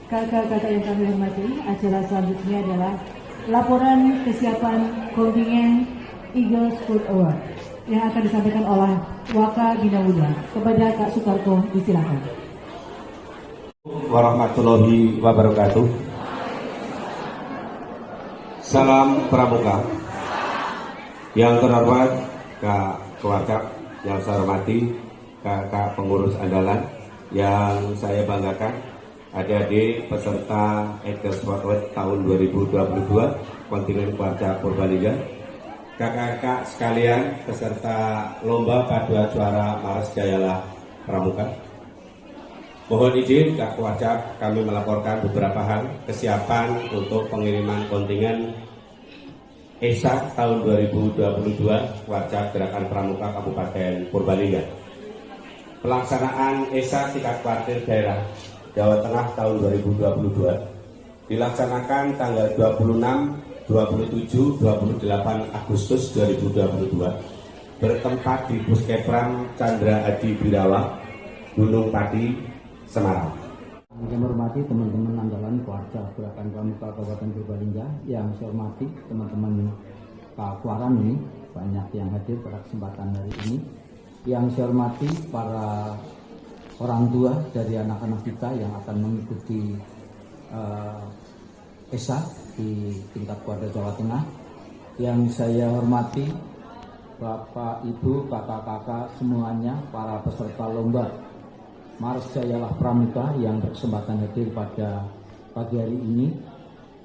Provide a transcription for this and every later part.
Kakak-kakak yang kami hormati, acara selanjutnya adalah laporan kesiapan kontingen Eagles Food Award yang akan disampaikan oleh Waka Binawuda. Kepada Kak Sukarko, disilakan. Warahmatullahi wabarakatuh. Salam Pramuka. Yang terhormat Kak Kewacap, yang saya hormati kakak pengurus andalan, yang saya banggakan adik-adik peserta Eagles Food Award tahun 2022 kontingen Kewacap Purbalingga, kakak-kakak sekalian peserta lomba paduan suara Maras Jayalah Pramuka. Mohon izin Kak Kewacap, kami melaporkan beberapa hal kesiapan untuk pengiriman kontingen ESA tahun 2022 Kewacap Gerakan Pramuka Kabupaten Purbalingga. Pelaksanaan ESA tingkat kuartir daerah Jawa Tengah tahun 2022 dilaksanakan tanggal 26, 27, 28 Agustus 2022 bertempat di Puskepram Chandra Adi Birawa, Gunung Pati, Semarang. Yang hormati teman-teman andalan Kewacap Gerakan Gerakan Pramuka Kabupaten Purbalingga, yang saya hormati teman-teman Kakuaran ini, banyak yang hadir pada kesempatan hari ini. Yang saya hormati para orang tua dari anak-anak kita yang akan mengikuti ESA di tingkat Kuarda Jawa Tengah. Yang saya hormati Bapak, Ibu, kakak-kakak semuanya, para peserta lomba Mars Jayalah Pramuka yang berkesempatan hadir pada pagi hari ini.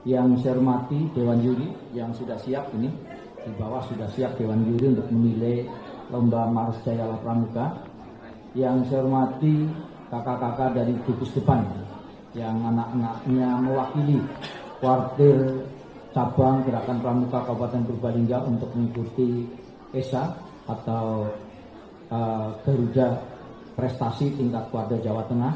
Yang saya hormati Dewan Juri yang sudah siap ini, di bawah sudah siap Dewan Juri untuk menilai lomba Mars Jayalah Pramuka. Yang saya hormati kakak-kakak dari gugus depan yang anak-anaknya mewakili kuartir cabang Gerakan Pramuka Kabupaten Purbalingga untuk mengikuti ESA atau Garuda Prestasi tingkat Kuarda Jawa Tengah.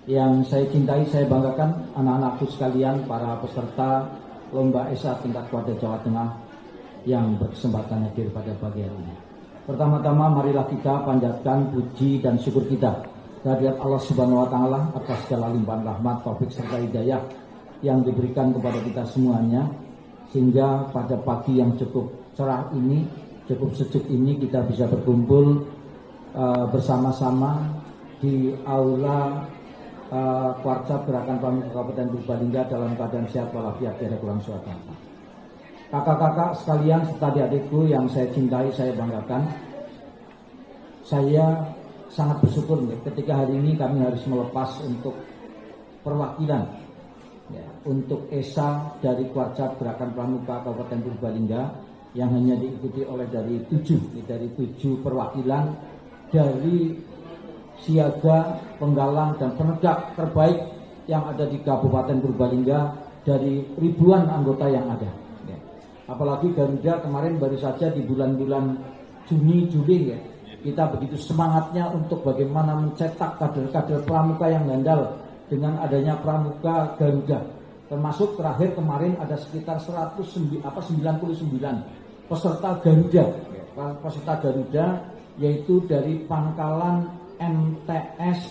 Yang saya cintai, saya banggakan anak-anakku sekalian, para peserta lomba ESA tingkat Kuarda Jawa Tengah yang berkesempatan hadir pada pagi hari ini. Pertama-tama marilah kita panjatkan puji dan syukur kita kehadirat Allah Subhanahu wa taala atas segala limpahan rahmat, taufik serta hidayah yang diberikan kepada kita semuanya, sehingga pada pagi yang cukup cerah ini, cukup sejuk ini, kita bisa berkumpul bersama-sama di aula Kuarcap Gerakan Pramuka Kabupaten Purbalingga dalam keadaan sehat walafiat, tiada kurang suatu. Kakak-kakak sekalian serta adik-adikku yang saya cintai, saya banggakan, saya sangat bersyukur ketika hari ini kami harus melepas untuk perwakilan untuk ESA dari Kuarcap Gerakan Pramuka Kabupaten Purbalingga yang hanya diikuti oleh dari tujuh perwakilan dari siaga, penggalang dan penegak terbaik yang ada di Kabupaten Purbalingga dari ribuan anggota yang ada. Apalagi Garuda kemarin baru saja di bulan-bulan Juni, Juli kita begitu semangatnya untuk bagaimana mencetak kader-kader pramuka yang handal dengan adanya Pramuka Garuda. Termasuk terakhir kemarin ada sekitar 99 peserta Garuda, yaitu dari Pangkalan MTS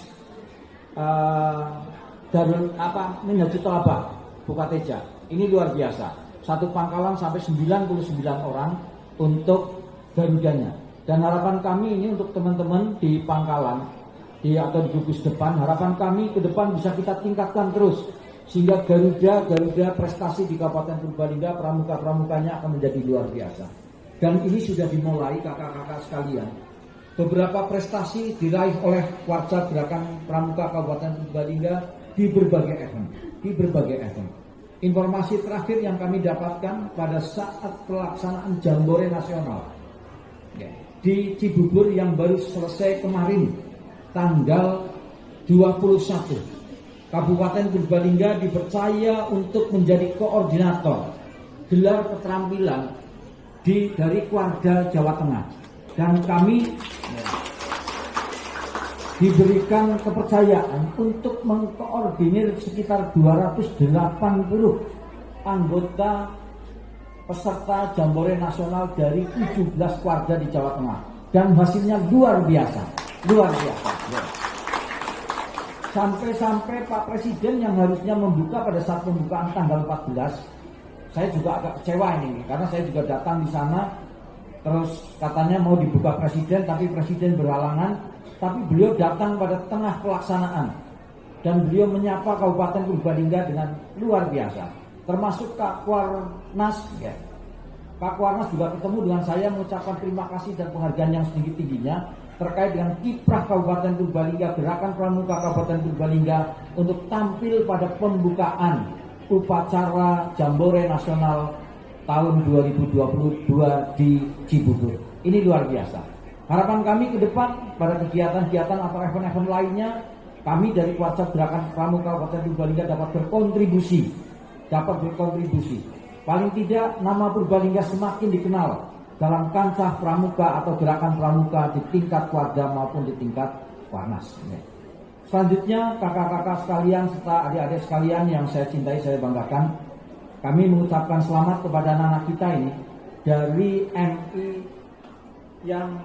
Minhajul Tolaba Bukateja. Ini luar biasa. Satu pangkalan sampai 99 orang untuk Garudanya. Dan harapan kami ini untuk teman-teman di pangkalan atau di gugus depan, harapan kami ke depan bisa kita tingkatkan terus sehingga Garuda prestasi di Kabupaten Purbalingga, pramuka-pramukanya akan menjadi luar biasa. Dan ini sudah dimulai kakak-kakak sekalian. Beberapa prestasi diraih oleh Kuarcap Gerakan Pramuka Kabupaten Purbalingga di berbagai event. Informasi terakhir yang kami dapatkan pada saat pelaksanaan Jambore Nasional di Cibubur yang baru selesai kemarin tanggal 21, Kabupaten Purbalingga dipercaya untuk menjadi koordinator gelar keterampilan dari Kuarda Jawa Tengah, dan kami diberikan kepercayaan untuk mengkoordinir sekitar 280 anggota peserta Jambore Nasional dari 17 Kuarda di Jawa Tengah, dan hasilnya luar biasa. Sampai-sampai Pak Presiden yang harusnya membuka pada saat pembukaan tanggal 14, saya juga agak kecewa ini karena saya juga datang di sana, terus katanya mau dibuka Presiden tapi Presiden berhalangan, tapi beliau datang pada tengah pelaksanaan dan beliau menyapa Kabupaten Purbalingga dengan luar biasa, termasuk Kak Kuarnas Kak Kuarnas juga ketemu dengan saya mengucapkan terima kasih dan penghargaan yang setinggi-tingginya terkait dengan kiprah Kabupaten Purbalingga, Gerakan Pramuka Kabupaten Purbalingga untuk tampil pada pembukaan upacara Jambore Nasional tahun 2022 di Cibubur. Ini luar biasa. Harapan kami ke depan pada kegiatan-kegiatan atau event-event lainnya, kami dari Kuarcap Gerakan Pramuka Kabupaten Purbalingga dapat berkontribusi. Paling tidak nama Purbalingga semakin dikenal dalam kancah pramuka atau gerakan pramuka di tingkat Kuarda maupun di tingkat Kuarnas. Selanjutnya kakak-kakak sekalian serta adik-adik sekalian yang saya cintai, saya banggakan, kami mengucapkan selamat kepada anak-anak kita ini dari MI yang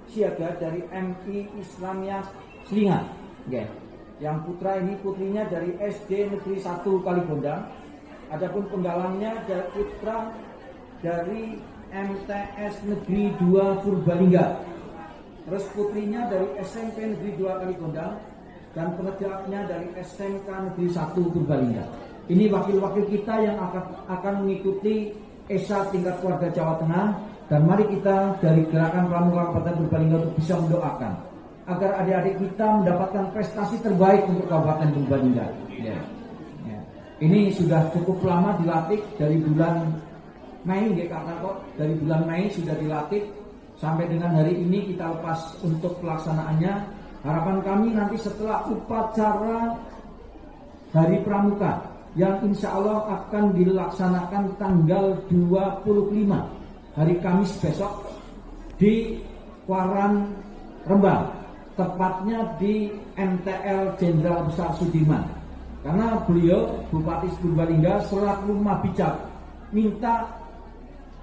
siaga, dari MI Islamiyah Selingan. Yang putra ini, putrinya dari SD Negeri 1 Kalibondang, Adapun penggalangnya dari putra dari MTS Negeri 2 Purbalingga. Terus putrinya dari SMP Negeri 2 Kaligondang dan pengerjaannya dari SMK Negeri 1 Purbalingga. Ini wakil-wakil kita yang akan mengikuti ESA tingkat keluarga Jawa Tengah, dan mari kita dari Gerakan Pramuka Kabupaten Purbalingga untuk bisa mendoakan agar adik-adik kita mendapatkan prestasi terbaik untuk Kabupaten Purbalingga. Ya. Ini sudah cukup lama dilatih dari bulan Mei, dari bulan Mei sudah dilatih sampai dengan hari ini kita lepas untuk pelaksanaannya. Harapan kami nanti setelah upacara Hari Pramuka yang insya Allah akan dilaksanakan tanggal 25 hari Kamis besok di Kuaran Rembang, tepatnya di MTL Jenderal Besar Sudirman. Karena beliau Bupati Purbalingga selaku Mabijak minta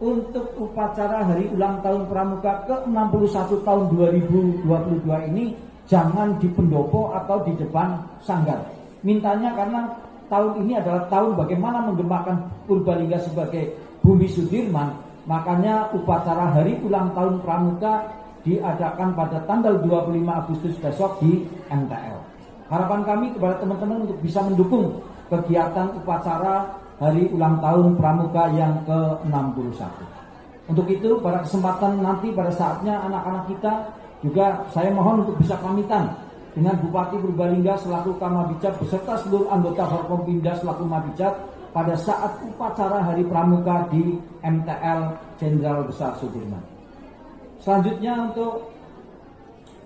untuk upacara hari ulang tahun Pramuka ke-61 tahun 2022 ini jangan di pendopo atau di depan sanggar. Mintanya karena tahun ini adalah tahun bagaimana mengembangkan Purbalingga sebagai bumi Sudirman, makanya upacara hari ulang tahun Pramuka diadakan pada tanggal 25 Agustus besok di MTL. Harapan kami kepada teman-teman untuk bisa mendukung kegiatan upacara hari ulang tahun Pramuka yang ke-61. Untuk itu pada kesempatan nanti pada saatnya anak-anak kita juga saya mohon untuk bisa pamitan dengan Bupati Purbalingga selaku Kamabijak beserta seluruh anggota Forkompimda selaku Mabijak pada saat upacara Hari Pramuka di MTL Jenderal Besar Sudirman. Selanjutnya untuk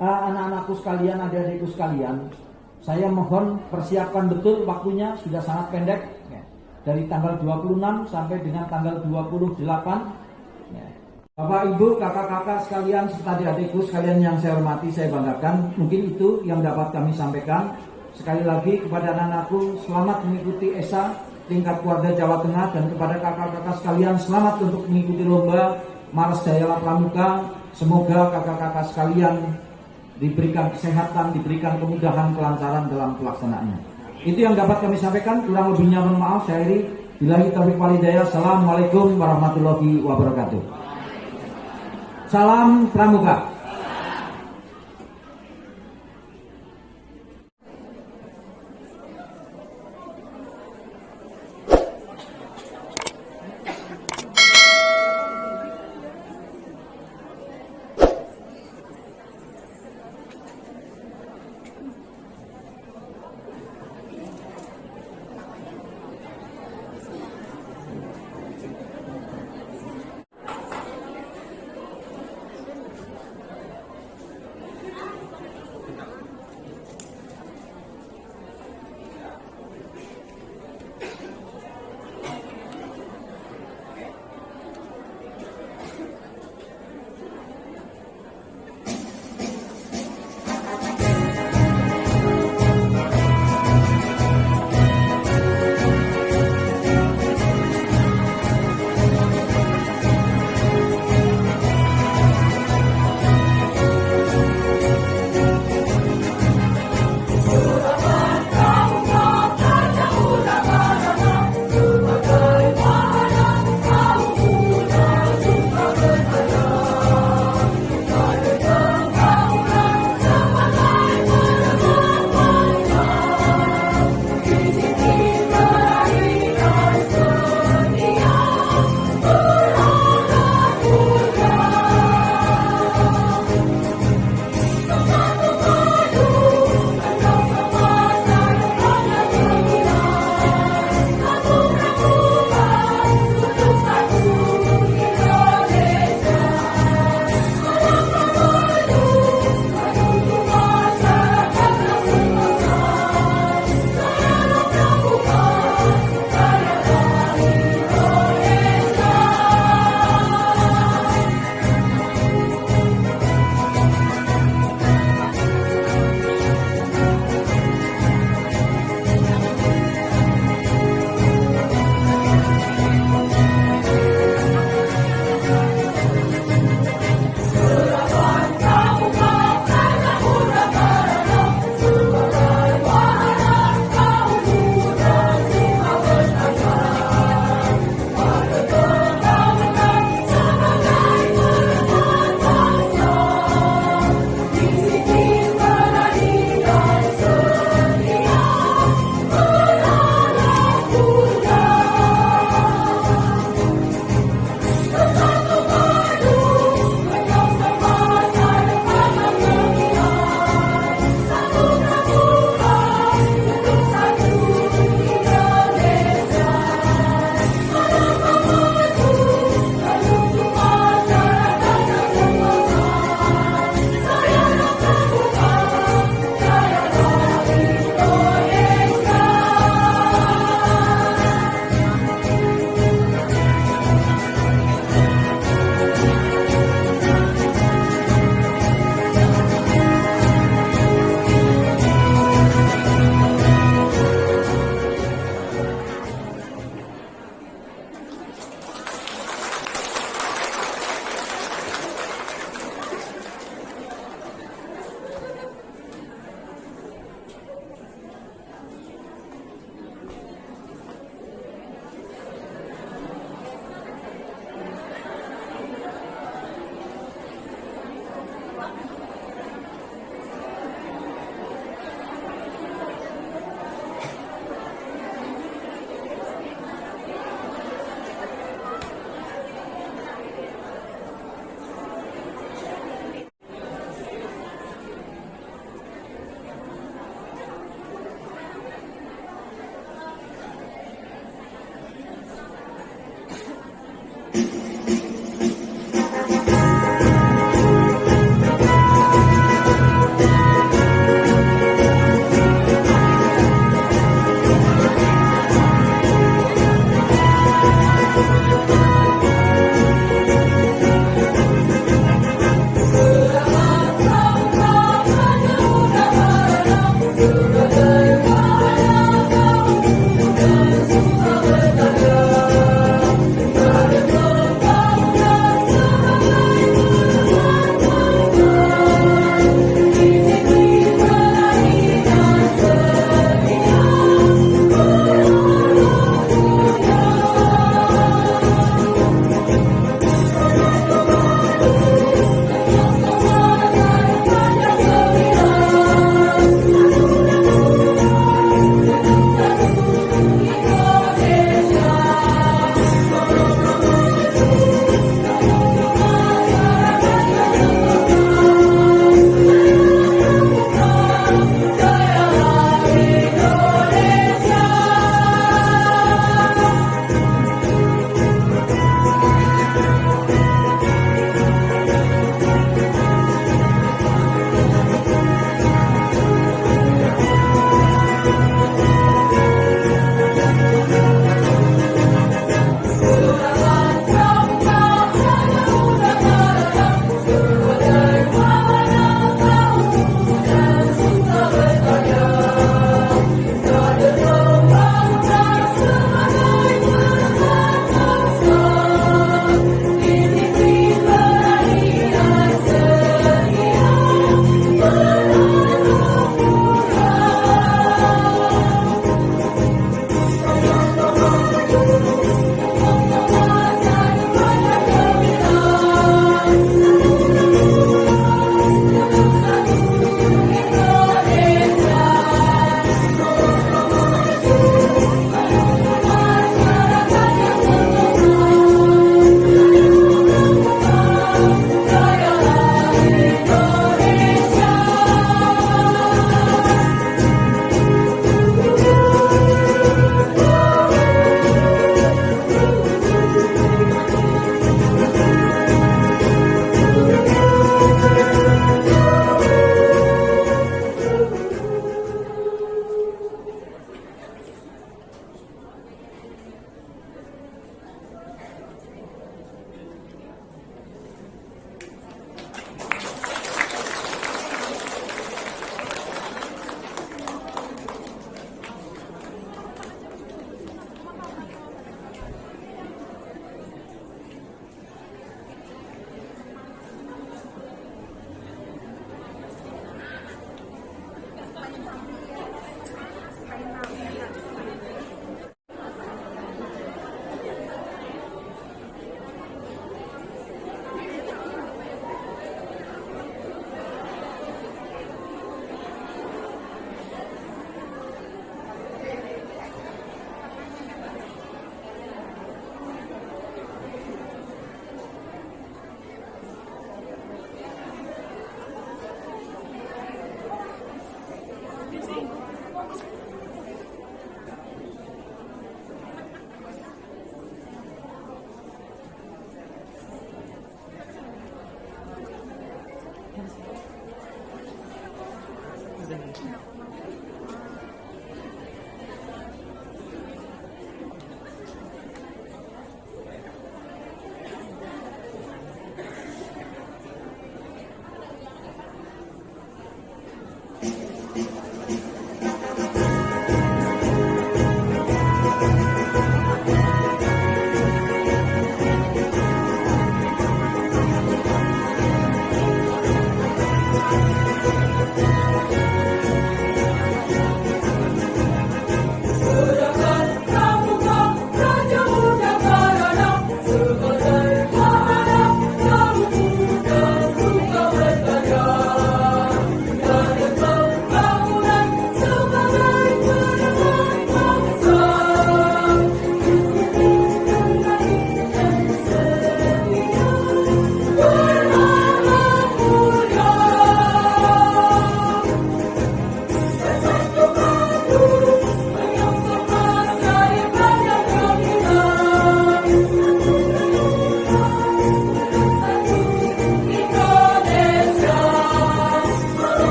anak-anakku sekalian, adik-adikku sekalian, saya mohon persiapkan betul waktunya, sudah sangat pendek ya. Dari tanggal 26 sampai dengan tanggal 28 ya. Bapak, Ibu, kakak-kakak sekalian serta adik-adikku sekalian yang saya hormati, saya banggakan. Mungkin itu yang dapat kami sampaikan. Sekali lagi kepada anak-anakku, selamat mengikuti ESA tingkat keluarga Jawa Tengah, dan kepada kakak-kakak sekalian selamat untuk mengikuti lomba Mars Jayalah Pramuka. Semoga kakak-kakak sekalian diberikan kesehatan, diberikan kemudahan, kelancaran dalam pelaksanaannya. Itu yang dapat kami sampaikan. Kurang lebihnya mohon maaf. Saya Iri. Billahi taufiq walhidayah. Assalamualaikum warahmatullahi wabarakatuh. Salam Pramuka.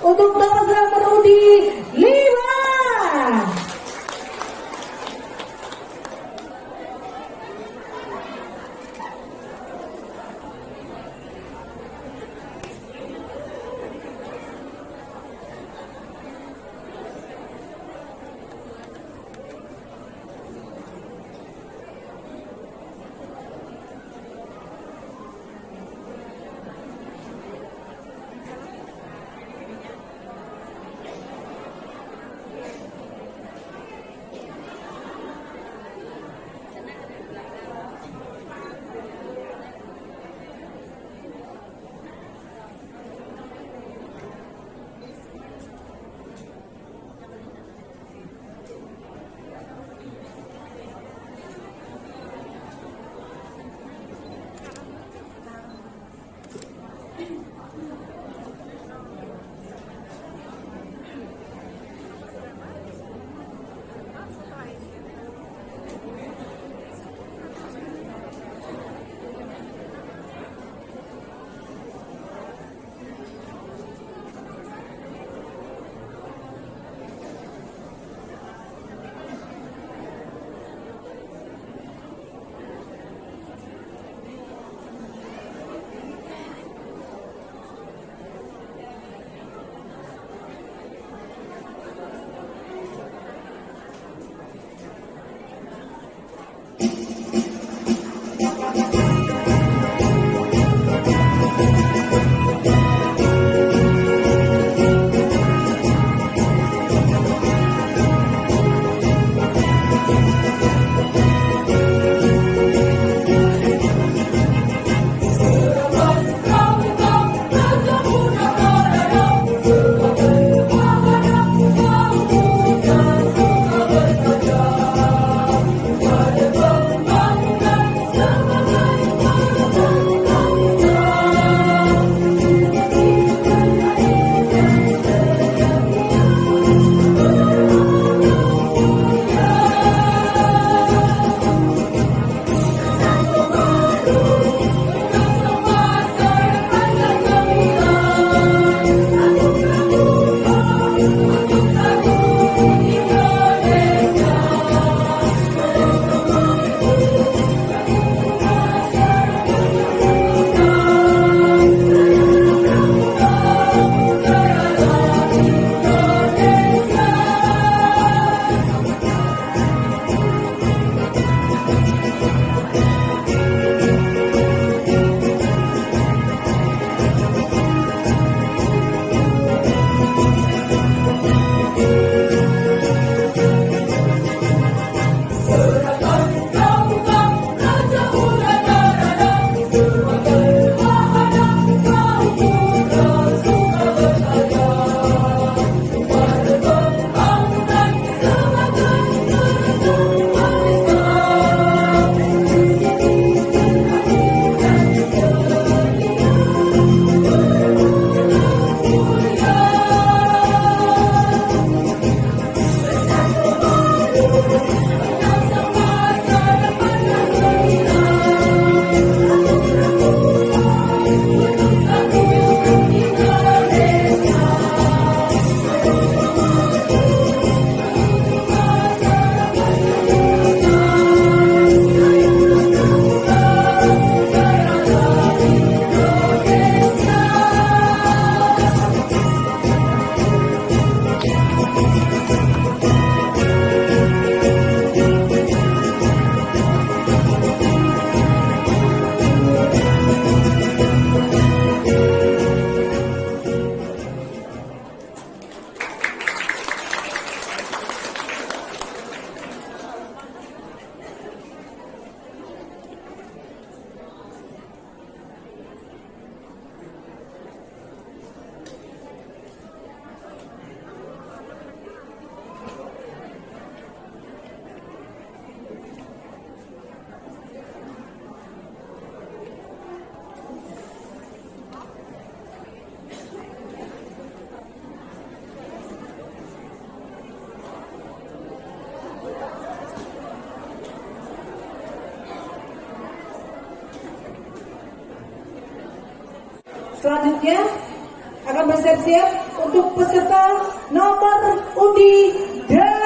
untuk Bapak Selamat Rudi 5. Selanjutnya akan Silakan bersiap-siap untuk peserta nomor undi 8.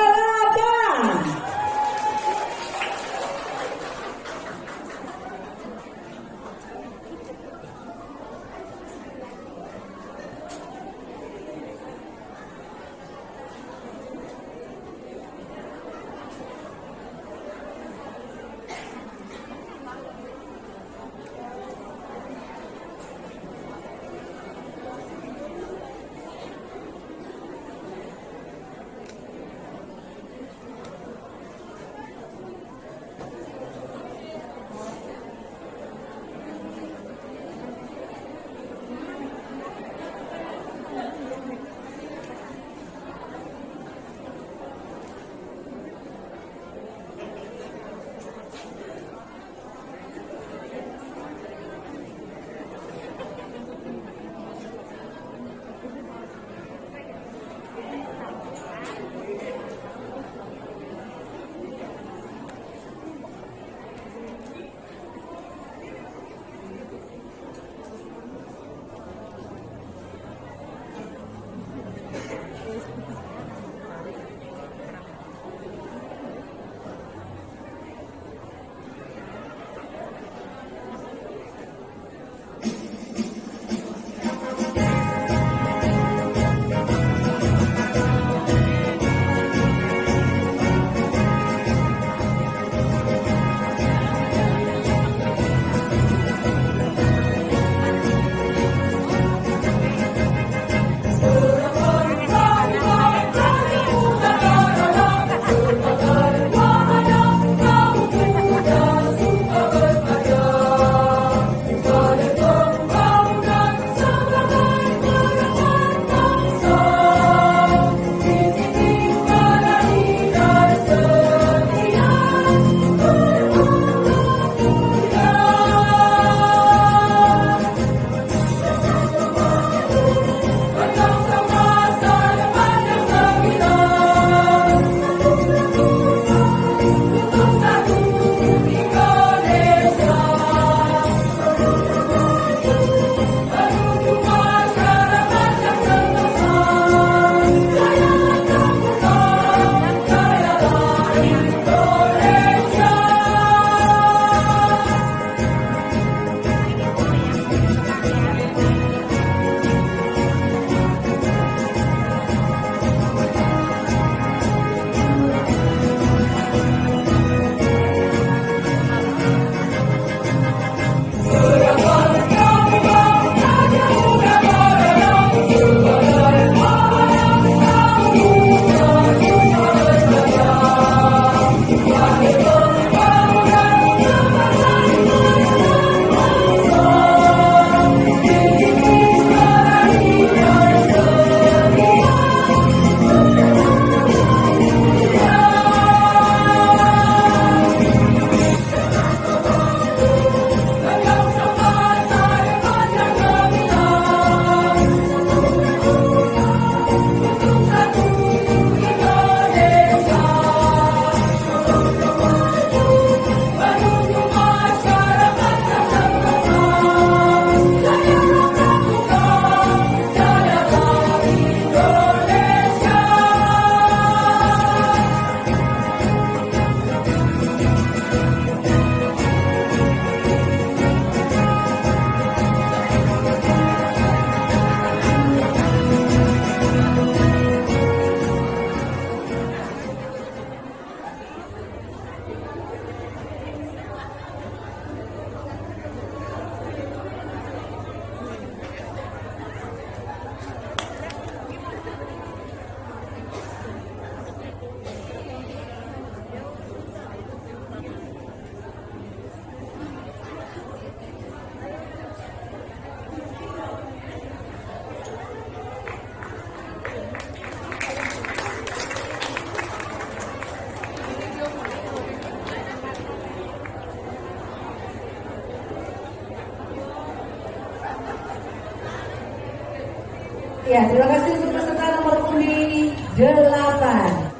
Ya, terima kasih untuk peserta nomor undi 8.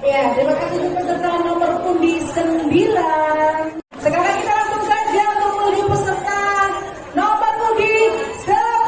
Ya, terima kasih untuk peserta nomor pundi 9. Sekarang kita langsung saja untuk mengundiu peserta nomor pundi 10.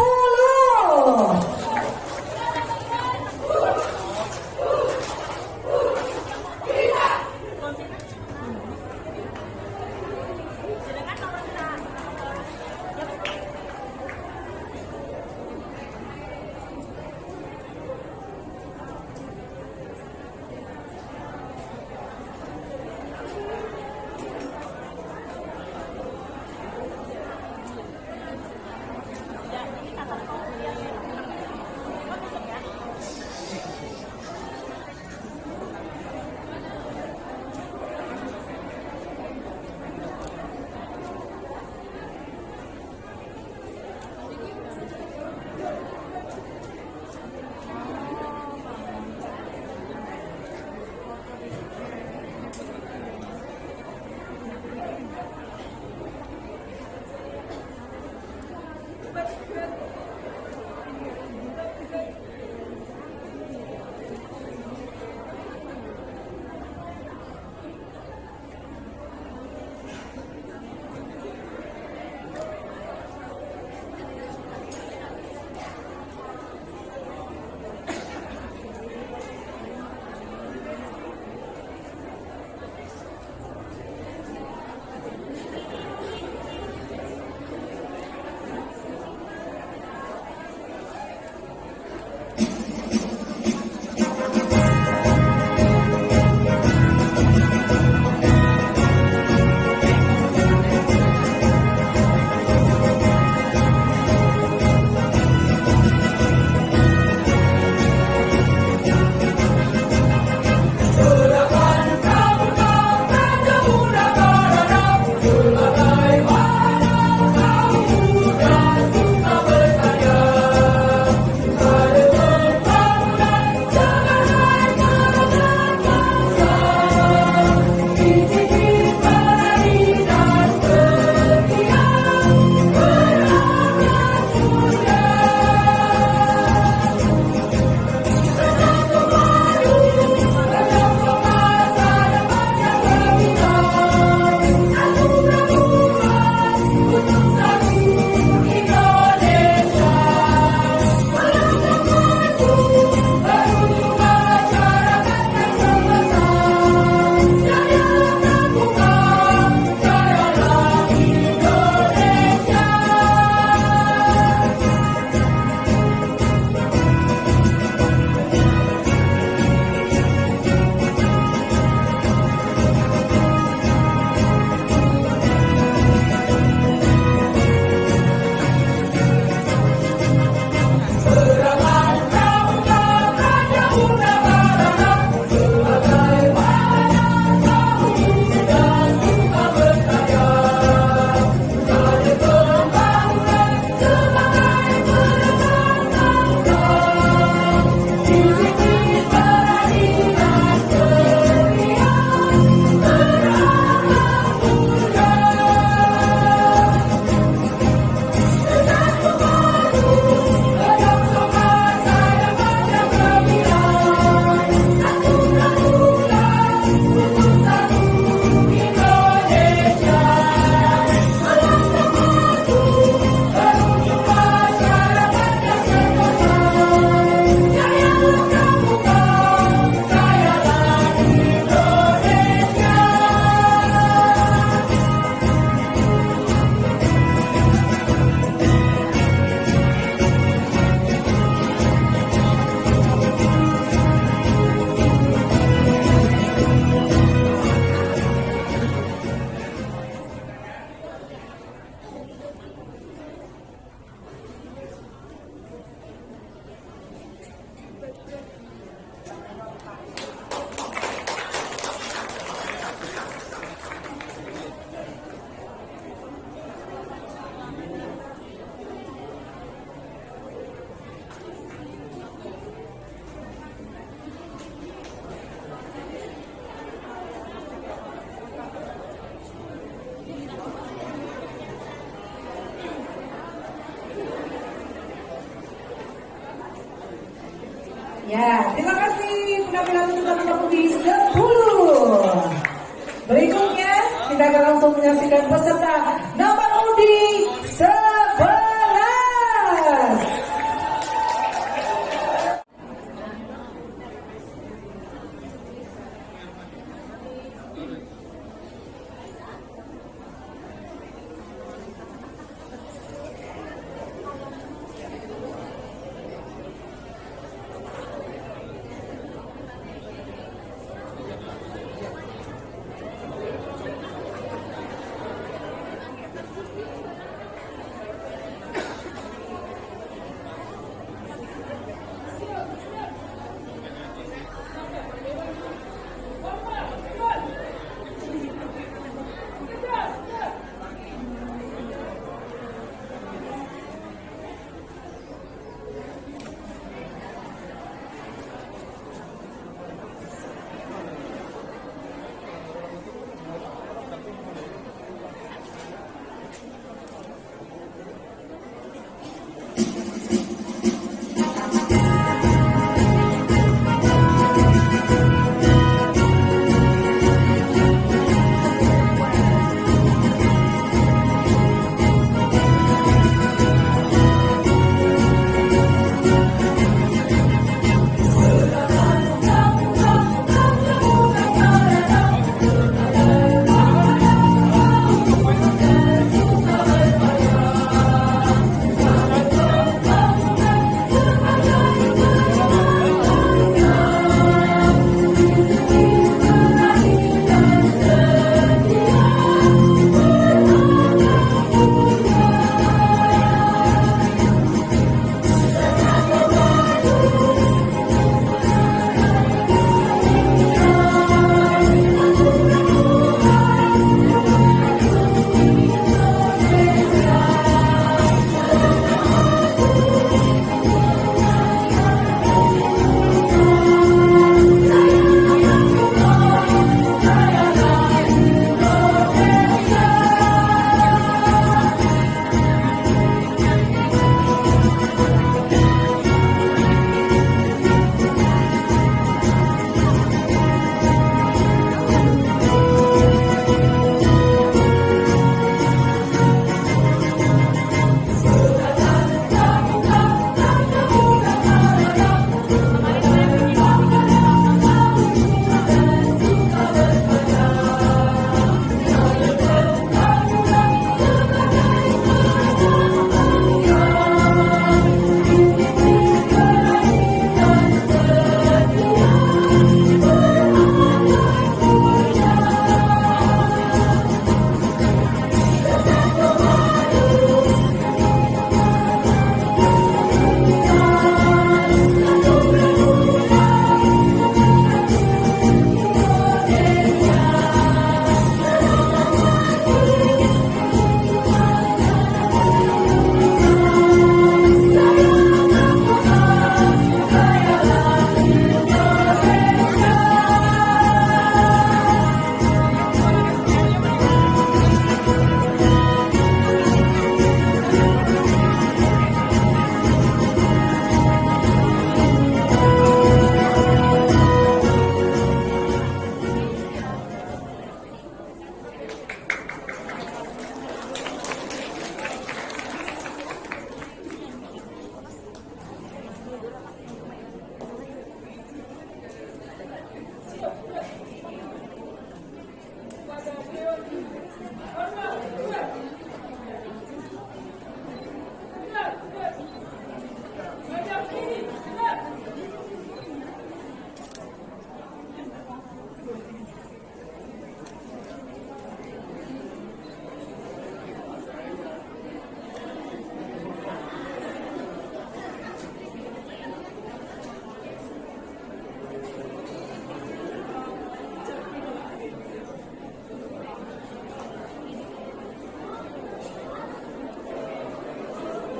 kasih penampilan untuk nomor putih 10. Berikutnya kita akan langsung menyaksikan peserta nomor putih 11.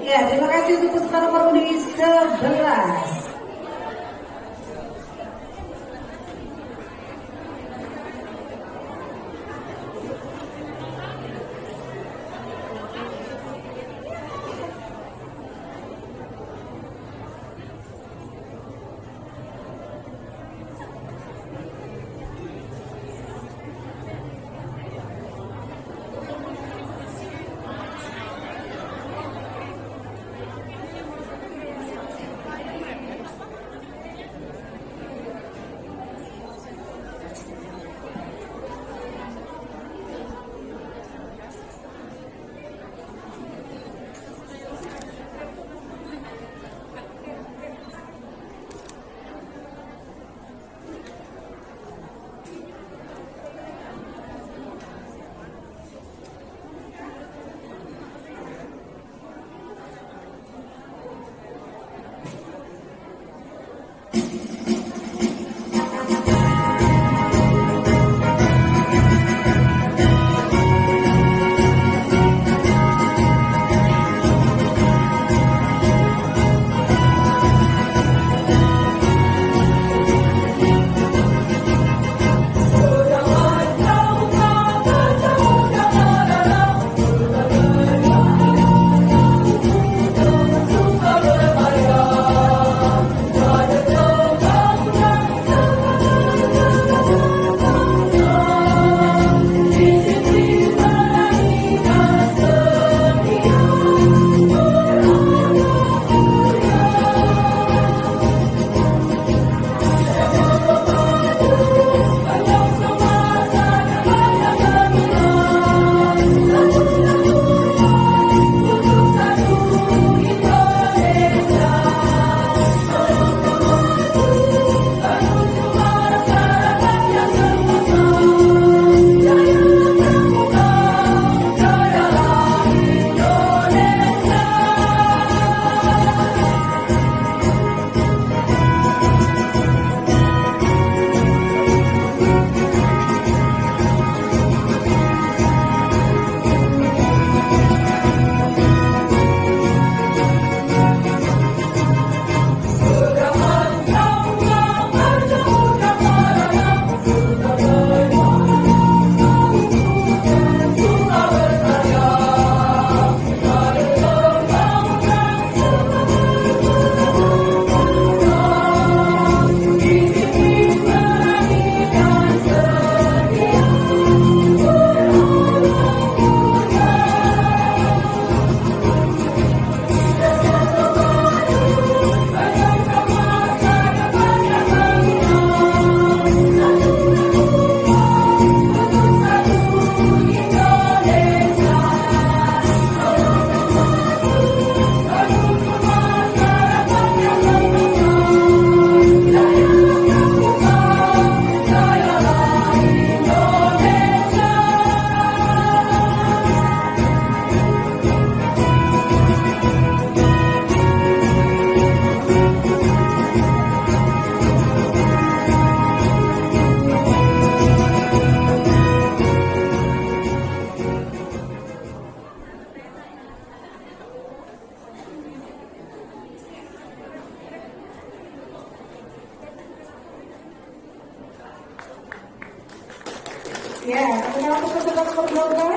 Ya, terima kasih untuk peserta nomor putih 11. Ya, kemudian untuk peserta nomor 12.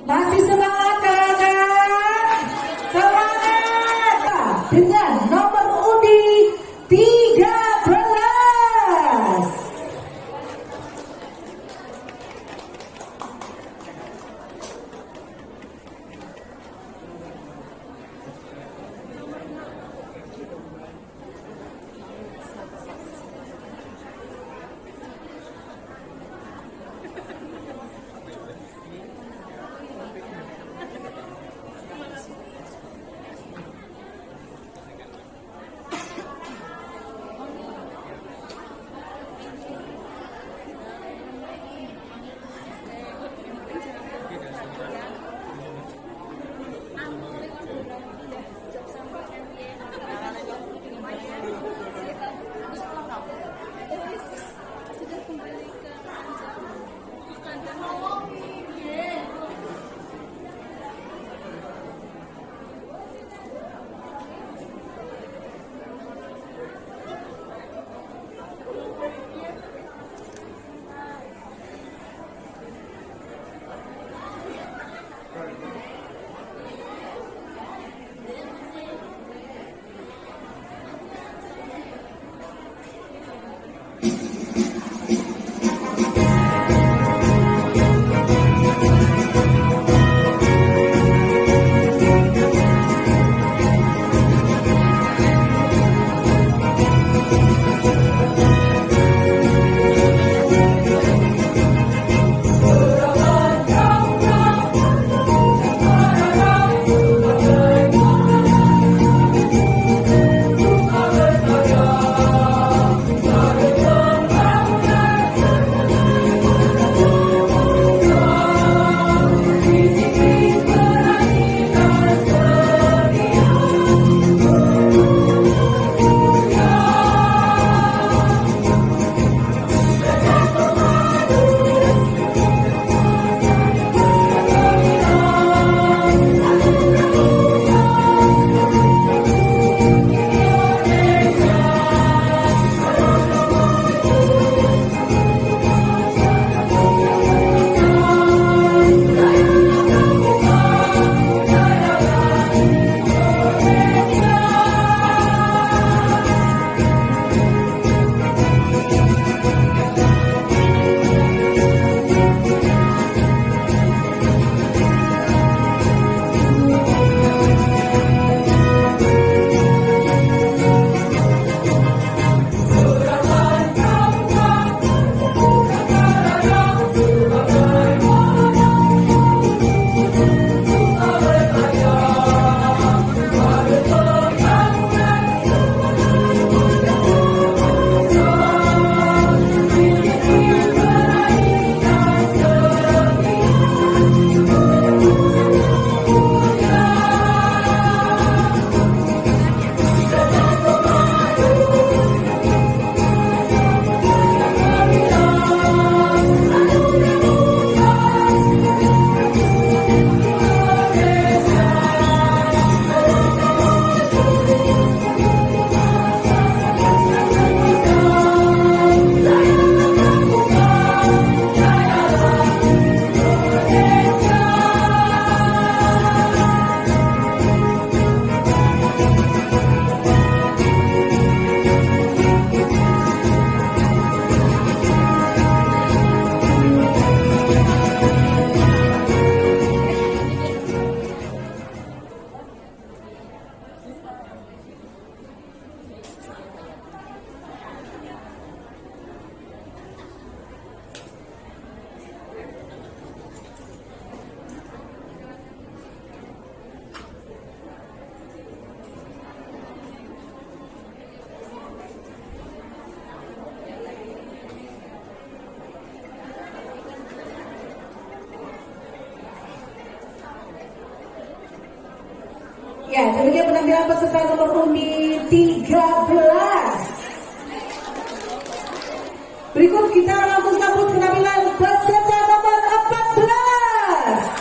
Masih semangat kakak, semangat dengan nomor undi 13. Ya, demikian penampilan peserta nomor undi 13. Berikut kita langsung sambut penampilan peserta nomor 14.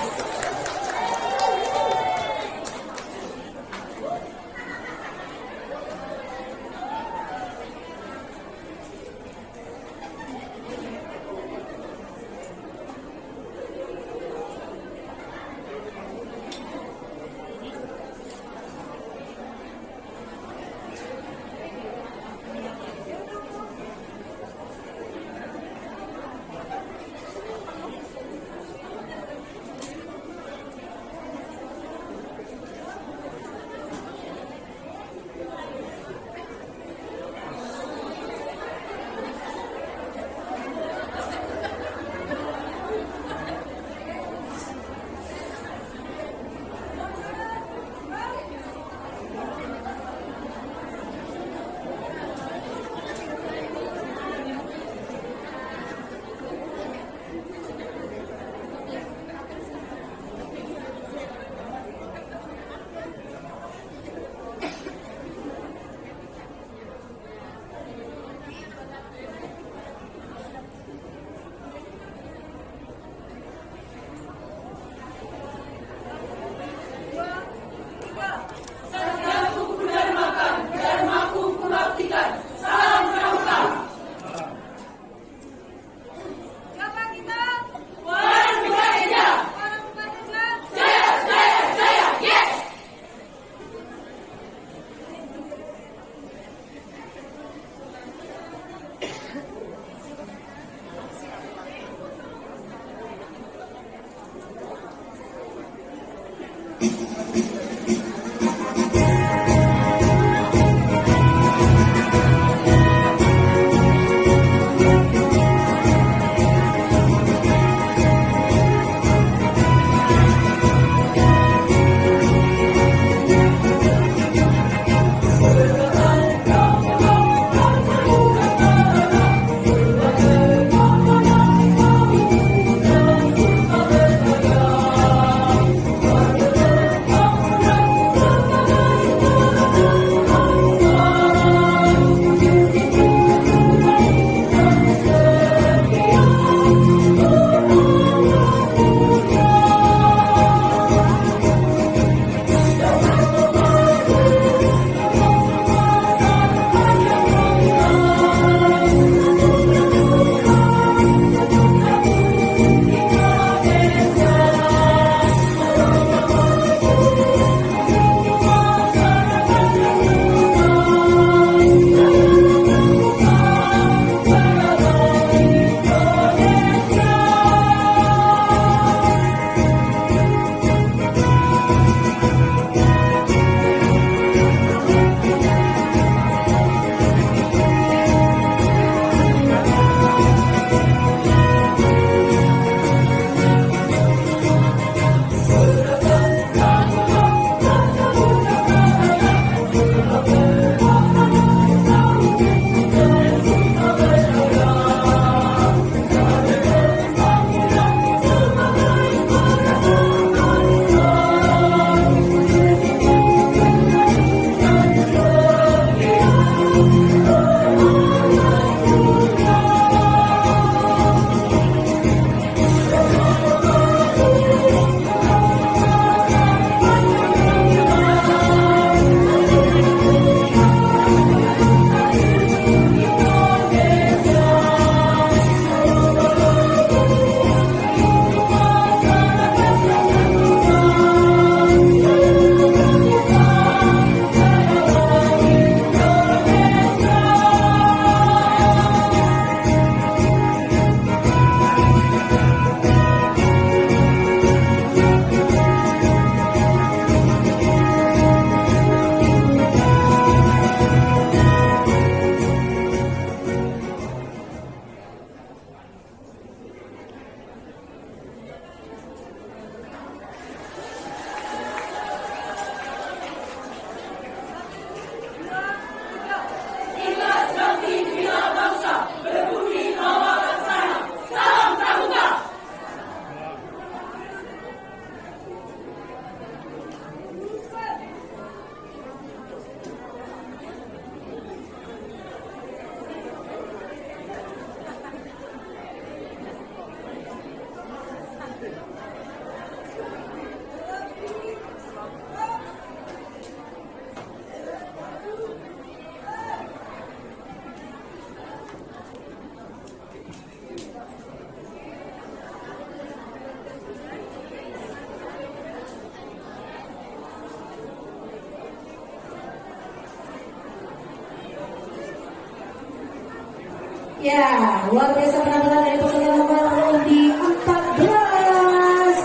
Ya, luar biasa penampilan dari peserta nomor undi 14.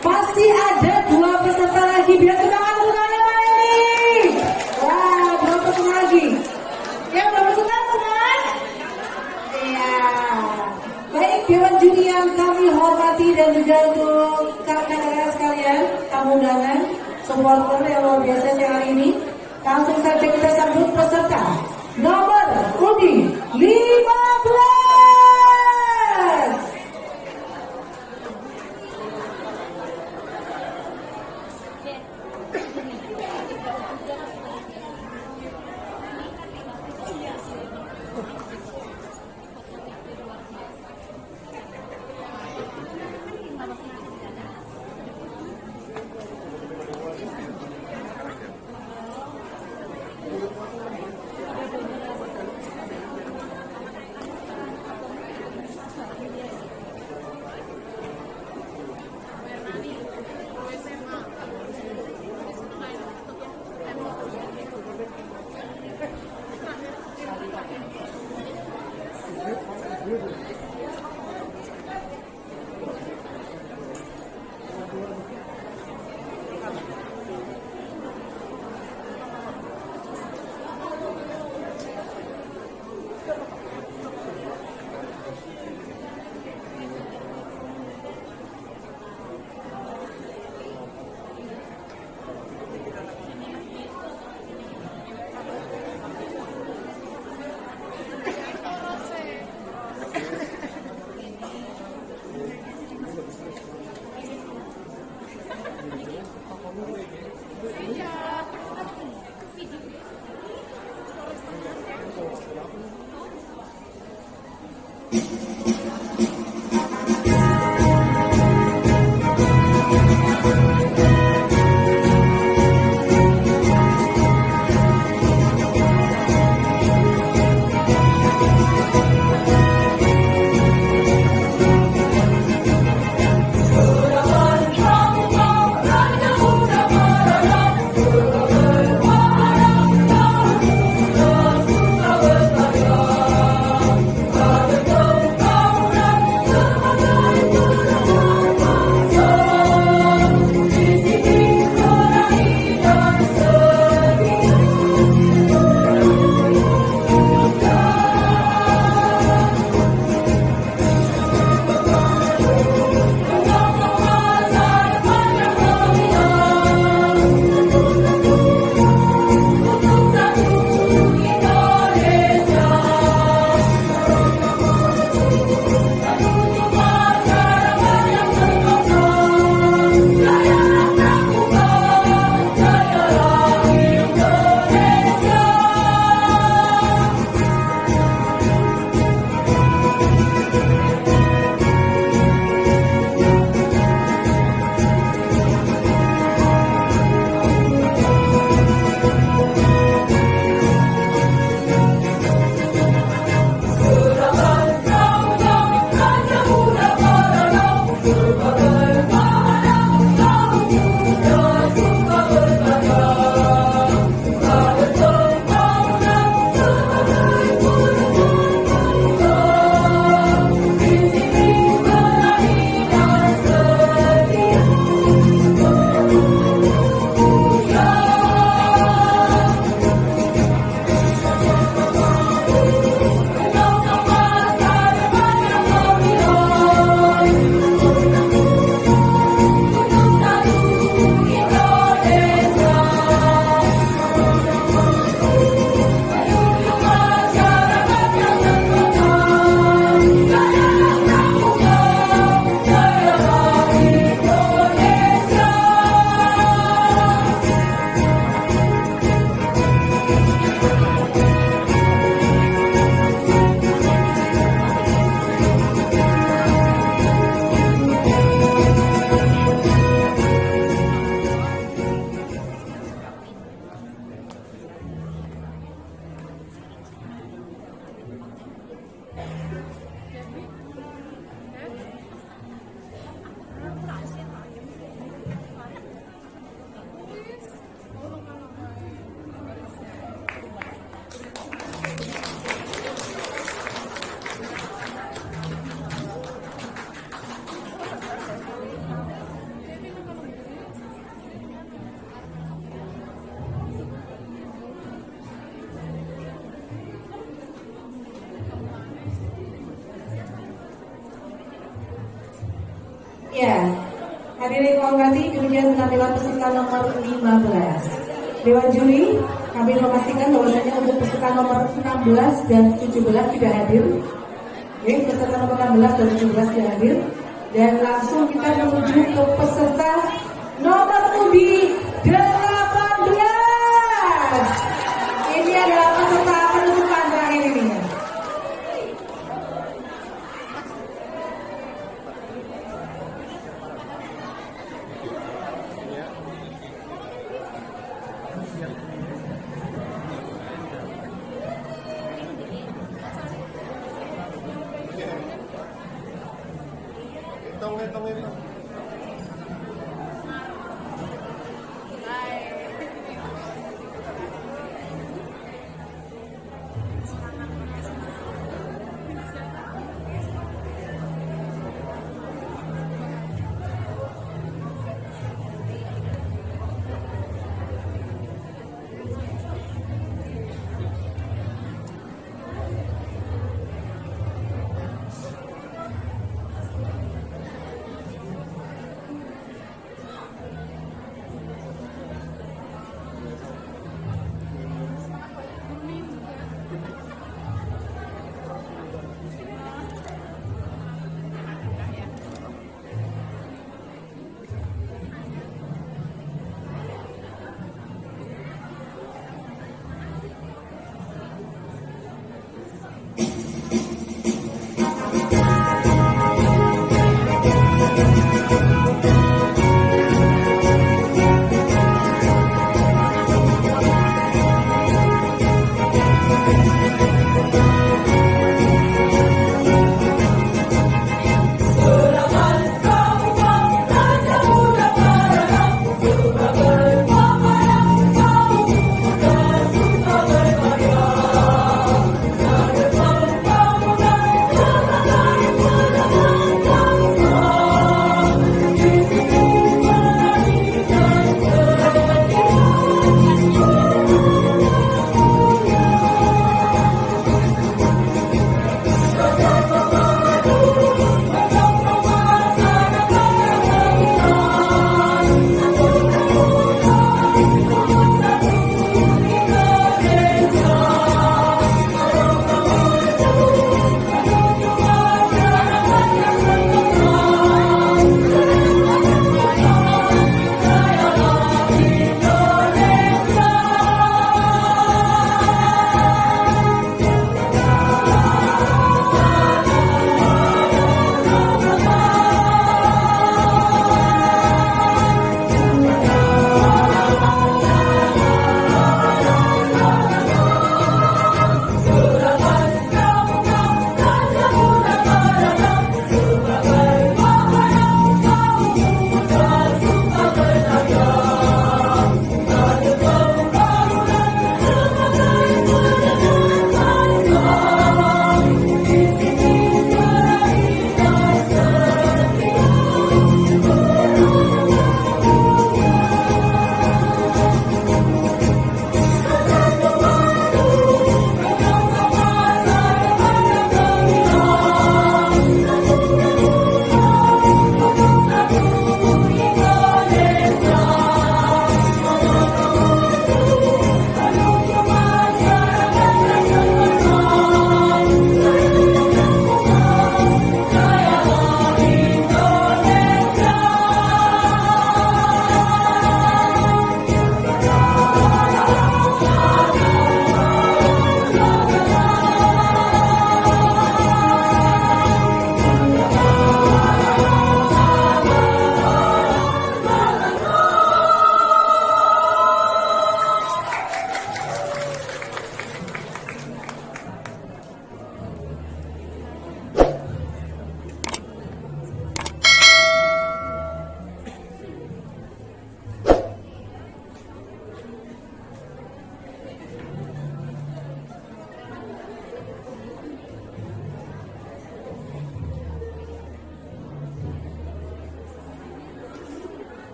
Pasti ada 2 peserta lagi. Biar semangat semuanya mana nih? Wah, 2 peserta lagi. Ya, belum peserta semangat? Iya. Baik, Dewan Juri yang kami hormati dan juga untuk kakak-kakak sekalian, tamu undangan, supporter yang luar biasa siang hari ini. Langsung saja kita sambut peserta nomor undi 15. Ya, hadirin kehormati, demikian penampilan peserta nomor 15. Dewan juri, kami memastikan bahwasanya untuk peserta nomor 16 dan 17 tidak hadir. Oke, peserta nomor 16 dan 17 tidak hadir. Dan langsung kita menuju ke peserta nomor undi 18. Ini adalah peserta penutupan terakhir ini. Hitung.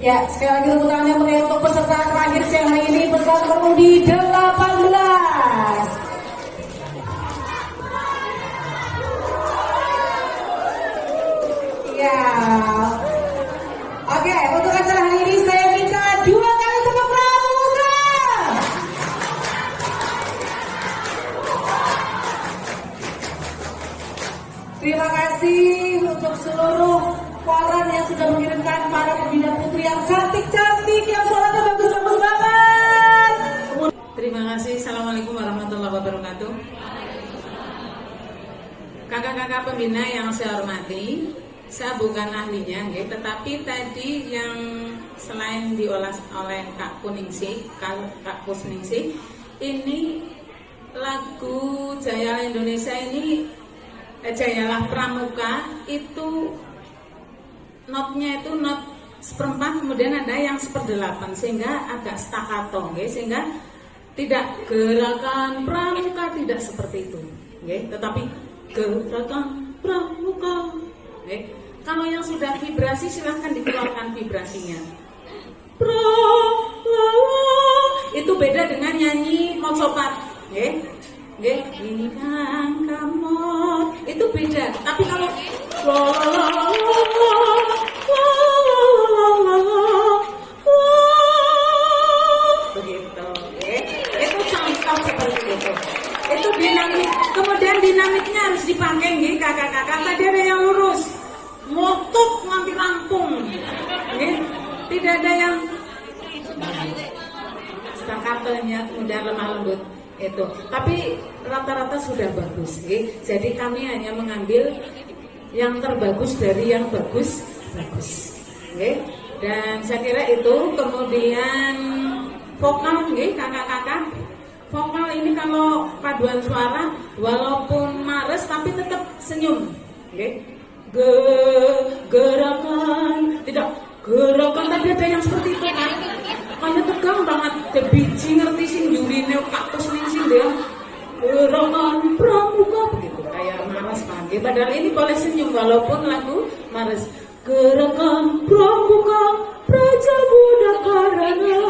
Ya, sekali lagi tepuk tangannya untuk peserta terakhir siang hari ini, peserta nomor undi 18. kakak-kakak pembina yang saya hormati, saya bukan ahlinya, tetapi tadi yang selain diolah oleh Kak Kusningsih, ini lagu Jayalah Indonesia ini, Jayalah Pramuka itu notnya itu not seperempat, kemudian ada yang seperdelapan sehingga agak staccato, sehingga tidak gerakan pramuka, tidak seperti itu, tetapi gerakan pramuka. Kalau yang sudah vibrasi silahkan dikeluarkan vibrasinya. Itu beda dengan nyanyi mocopat, ini kan kamu itu beda. Tapi kalau begitu, itu contoh seperti itu. Itu dinamik. Kemudian dinamiknya harus dipakai, kakak-kakak. Tadi ada yang lurus, motok nanti rampung, tidak ada yang staccatonya udah lemah lembut itu. Tapi rata-rata sudah bagus, jadi kami hanya mengambil yang terbagus dari yang bagus. Dan saya kira itu. Kemudian vokal, kakak-kakak. Vokal ini kalau paduan suara walaupun mares tapi tetap senyum, gerakan, tidak gerakan tadi ada yang seperti itu kan, kayak tegang banget, biji ngerti sing jurine kaktus ningsing dia, gerakan pramuka begitu, kayak mares kan, padahal ini boleh senyum walaupun lagu mares, gerakan pramuka Praja Buddha Karana,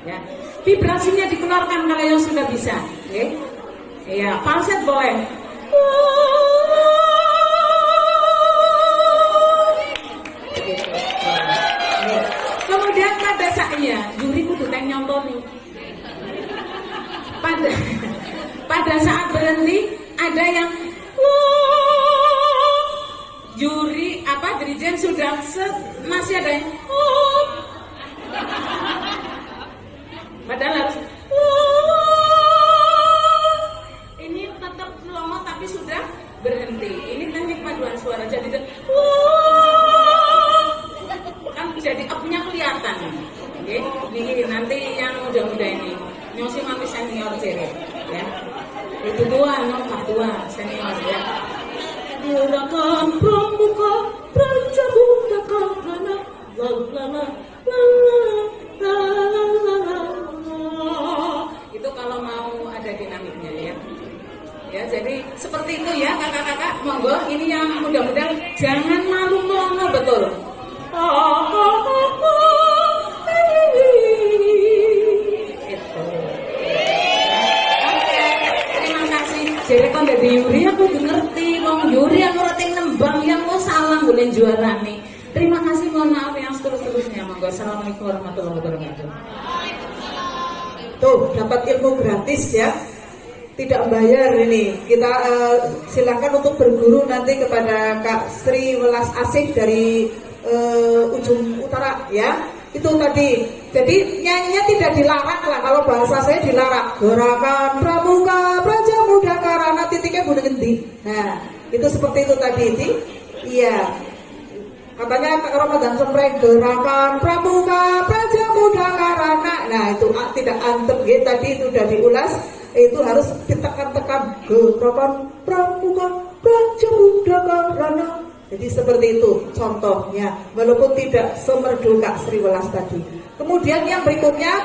ya. Vibrasinya dikeluarkan kalau yang sudah bisa, ya, falset boleh. Kemudian pada saatnya juri kudu teng nyontoni. Pada saat berhenti ada yang juri dirijen sudah masih ada yang padahal harus ini tetap melongo tapi sudah berhenti. Ini teknik paduan suara, jadi kan jadi up-nya kelihatan. Nih nanti yang muda-muda ini nyosi mami senior jere, ya. Itu tua, tua senior ya. Gerakan pramuka Praja Buddha Karana, la la la la la. Itu kalau mau ada dinamiknya, ya. Ya, jadi seperti itu ya kakak-kakak. Monggo ini yang mudah-mudahan jangan malu melongo betul. Itu. Oke, terima kasih. Jadi kan dari Yuri aku ngerti, wong Yuri aku ngerti nembang yang mau salah boleh juara nih. Terima kasih, mohon maaf yang seterusnya. Monggo. Assalamualaikum warahmatullahi wabarakatuh. Tuh, dapat ilmu gratis ya, tidak bayar ini. Kita silakan untuk berguru nanti kepada Kak Sri Welas Asih dari ujung utara ya. Itu tadi. Jadi nyanyinya tidak dilarang lah, kalau bahasa saya dilarang. Gerakan pramuka Praja Buddha Karana titiknya bunuh gendi. Nah, itu seperti itu tadi. Iya. Katanya Ramadan Sempreng, gerakan pramuka Praja Buddha Karana. Nah itu tidak antep gitu, tadi itu sudah diulas. Itu harus ditekan-tekan, gerakan pramuka Praja Buddha Karana. Jadi seperti itu contohnya, walaupun tidak semerdu Kak Sri Welas tadi. Kemudian yang berikutnya,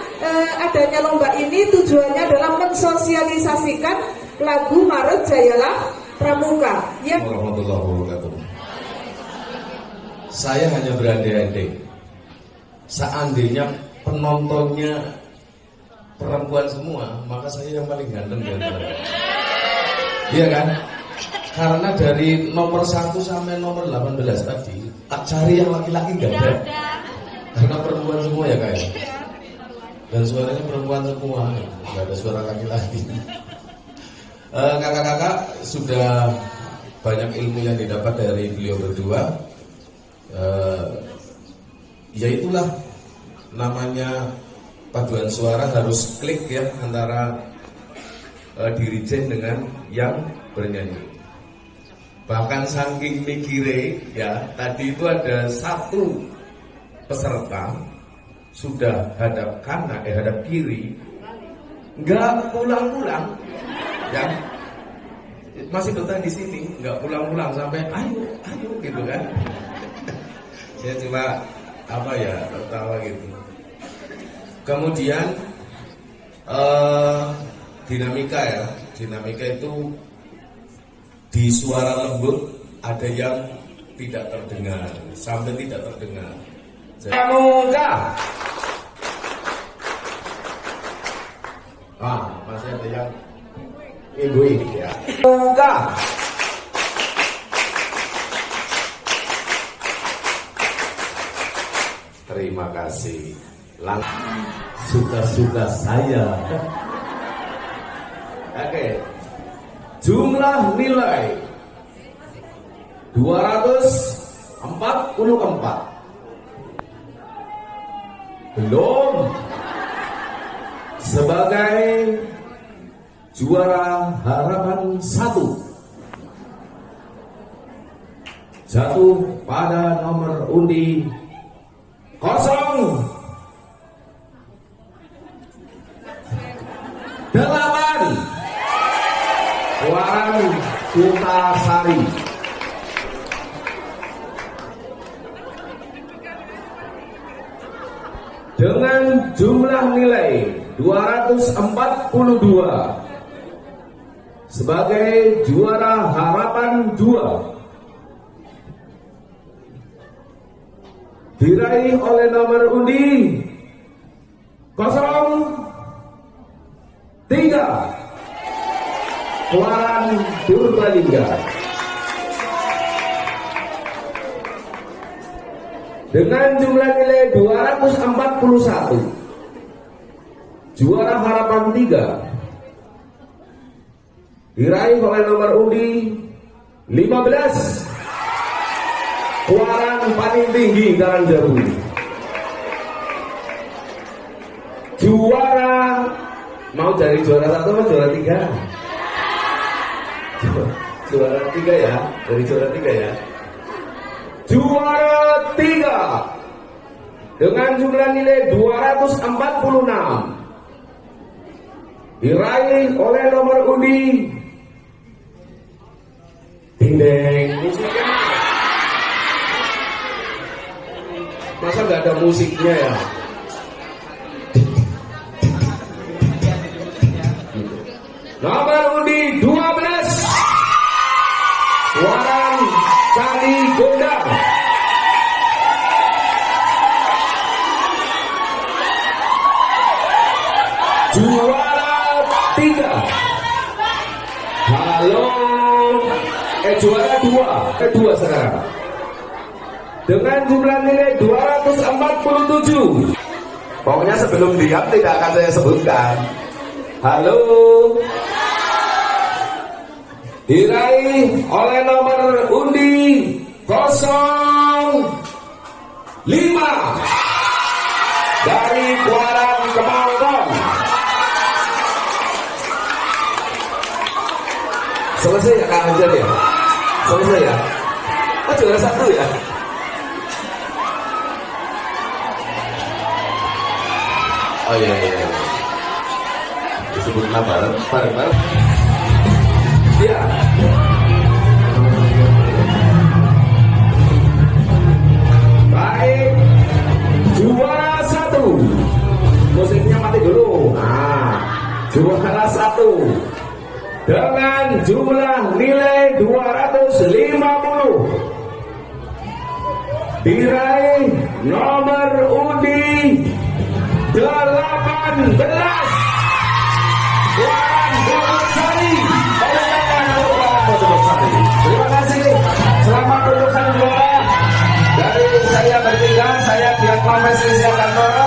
adanya lomba ini tujuannya adalah mensosialisasikan lagu Maret Jayalah Pramuka. Yang warahmatullahi wabarakatuh. Saya hanya berandai-andai, seandainya penontonnya perempuan semua, maka saya yang paling ganteng di antara. Iya kan? Karena dari nomor 1 sampai nomor 18 tadi, tak cari yang laki-laki gak ada. Karena perempuan semua ya kayak. Dan suaranya perempuan semua, gak ada suara laki-laki. Kakak-kakak sudah banyak ilmu yang didapat dari beliau berdua. Ya itulah namanya paduan suara, harus klik ya antara dirijen dengan yang bernyanyi. Bahkan saking mikire ya, tadi itu ada satu peserta sudah hadap kanan, hadap kiri, nggak pulang-pulang, ya masih betah di sini, nggak pulang-pulang sampai ayo gitu kan. Saya cuma apa ya tertawa gitu. Kemudian dinamika itu di suara lembut ada yang tidak terdengar sampai tidak terdengar. Muka. Masih ada yang ibu ini ya. Muka. Terima kasih. Suka-suka saya. Oke. Jumlah nilai 244. Belum. Sebagai juara harapan 1 jatuh pada nomor undi 08 Puan Kutasari. Dengan jumlah nilai 242 sebagai juara harapan 2 diraih oleh nomor undi 03 Puan Purbalingga. Dengan jumlah nilai 241 juara harapan 3 diraih oleh nomor undi 15 Puan paling tinggi Karangjabu. Juara mau dari juara 1 atau juara 3? Juara 3 ya, dari juara 3 ya. Juara 3 dengan jumlah nilai 246 diraih oleh nomor undi dinding. Musiknya masa nggak ada musiknya ya? Nomor undi 12 Warang Candi Gondang. Juara 3. Halo. Juara 2 sekarang. Dengan jumlah nilai 247. Pokoknya sebelum diam tidak akan saya sebutkan. Halo. Diraih oleh nomor undi 05 dari Kuarang Kemangkong. Selesai ya Kang Anjar ya? Selesai ya? Oh juara 1 ya? Oh iya. Disebut nama bareng. Ya. Baik. Juara 1. Musiknya mati dulu. Juara 1 dengan jumlah nilai 250 diraih nomor undi 18 Puan Purbalingga. Terima kasih. Selamat berduka juara. Dari saya bertiga, saya pihak Profesi Kantor